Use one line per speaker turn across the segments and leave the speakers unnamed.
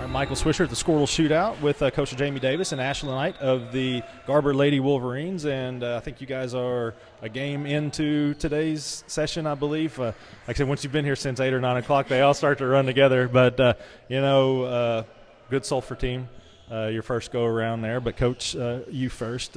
Michael Swisher at the Skordle Shootout with Coach Jamie Davis and Ashlan Light of the Garber Lady Wolverines, and I think you guys are a game into today's session, I believe. Like I said, once you've been here since 8 or 9 o'clock, they all start to run together. But, good Sulphur team, your first go-around there. But, Coach, you first,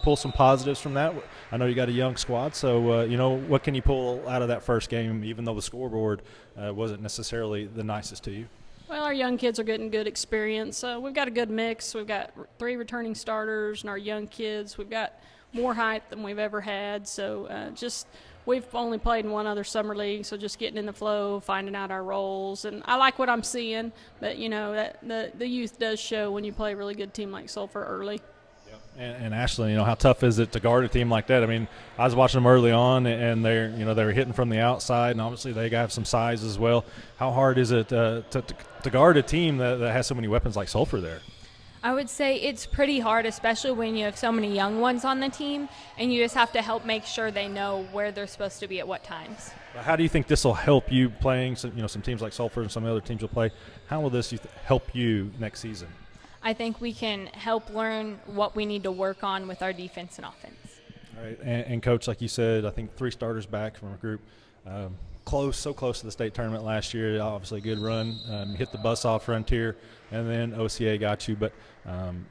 pull some positives from that. I know you got a young squad, so, what can you pull out of that first game, even though the scoreboard wasn't necessarily the nicest to you?
Well, our young kids are getting good experience. We've got a good mix. We've got 3 returning starters, and our young kids, we've got more height than we've ever had. So we've only played in one other summer league, so just getting in the flow, finding out our roles. And I like what I'm seeing, but, that the youth does show when you play a really good team like Sulphur early.
And Ashlan, how tough is it to guard a team like that? I mean, I was watching them early on, and they were hitting from the outside, and obviously they got some size as well. How hard is it to guard a team that has so many weapons like Sulphur there?
I would say it's pretty hard, especially when you have so many young ones on the team, and you just have to help make sure they know where they're supposed to be at what times.
How do you think this will help you playing some teams like Sulphur and some other teams you'll play? How will this help you next season?
I think we can help learn what we need to work on with our defense and offense.
All right, and Coach, like you said, I think 3 starters back from a group so close to the state tournament last year. Obviously, a good run. Hit the bus off Frontier, and then OCA got you. But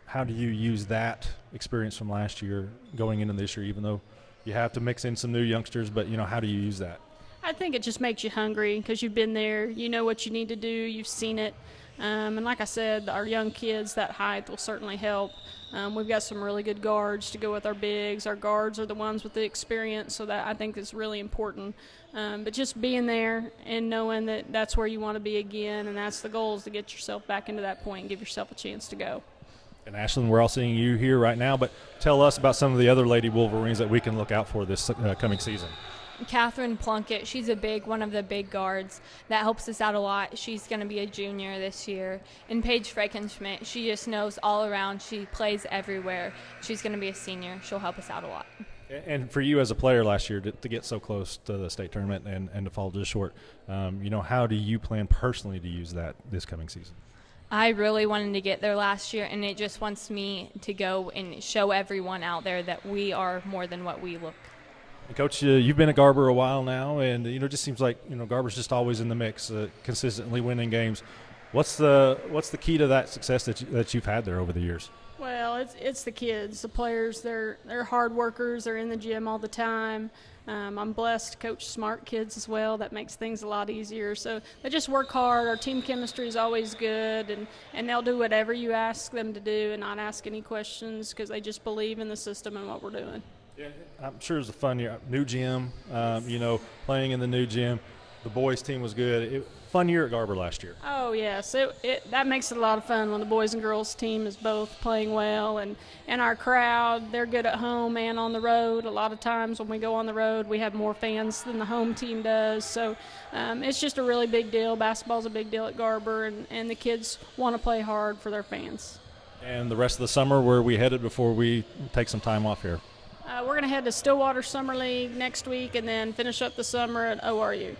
how do you use that experience from last year going into this year, even though you have to mix in some new youngsters? But, how do you use that?
I think it just makes you hungry because you've been there. You know what you need to do. You've seen it. And like I said, our young kids, that height will certainly help. We've got some really good guards to go with our bigs. Our guards are the ones with the experience, so that I think is really important. But just being there and knowing that that's where you want to be again, and that's the goal, is to get yourself back into that point and give yourself a chance to go.
And Ashlan, we're all seeing you here right now, but tell us about some of the other Lady Wolverines that we can look out for this coming season.
Catherine Plunkett, she's one of the big guards. That helps us out a lot. She's going to be a junior this year. And Paige Frankenschmidt, she just knows all around. She plays everywhere. She's going to be a senior. She'll help us out a lot.
And for you as a player last year to get so close to the state tournament and to fall just short, how do you plan personally to use that this coming season?
I really wanted to get there last year, and it just wants me to go and show everyone out there that we are more than what we look.
Coach, you've been at Garber a while now, and it just seems like Garber's just always in the mix, consistently winning games. What's the key to that success that you've had there over the years?
Well, it's the kids, the players. They're hard workers. They're in the gym all the time. I'm blessed to coach smart kids as well. That makes things a lot easier. So they just work hard. Our team chemistry is always good, and they'll do whatever you ask them to do and not ask any questions because they just believe in the system and what we're doing.
Yeah, I'm sure it was a fun year. New gym, playing in the new gym. The boys' team was good. Fun year at Garber last year.
Oh, yes. That makes it a lot of fun when the boys and girls team is both playing well. And our crowd, they're good at home and on the road. A lot of times when we go on the road, we have more fans than the home team does. So it's just a really big deal. Basketball's a big deal at Garber, and the kids want to play hard for their fans.
And the rest of the summer, where are we headed before we take some time off here?
We're going to head to Stillwater Summer League next week and then finish up the summer at ORU.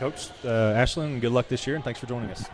Coach, Ashlan, good luck this year, and thanks for joining us.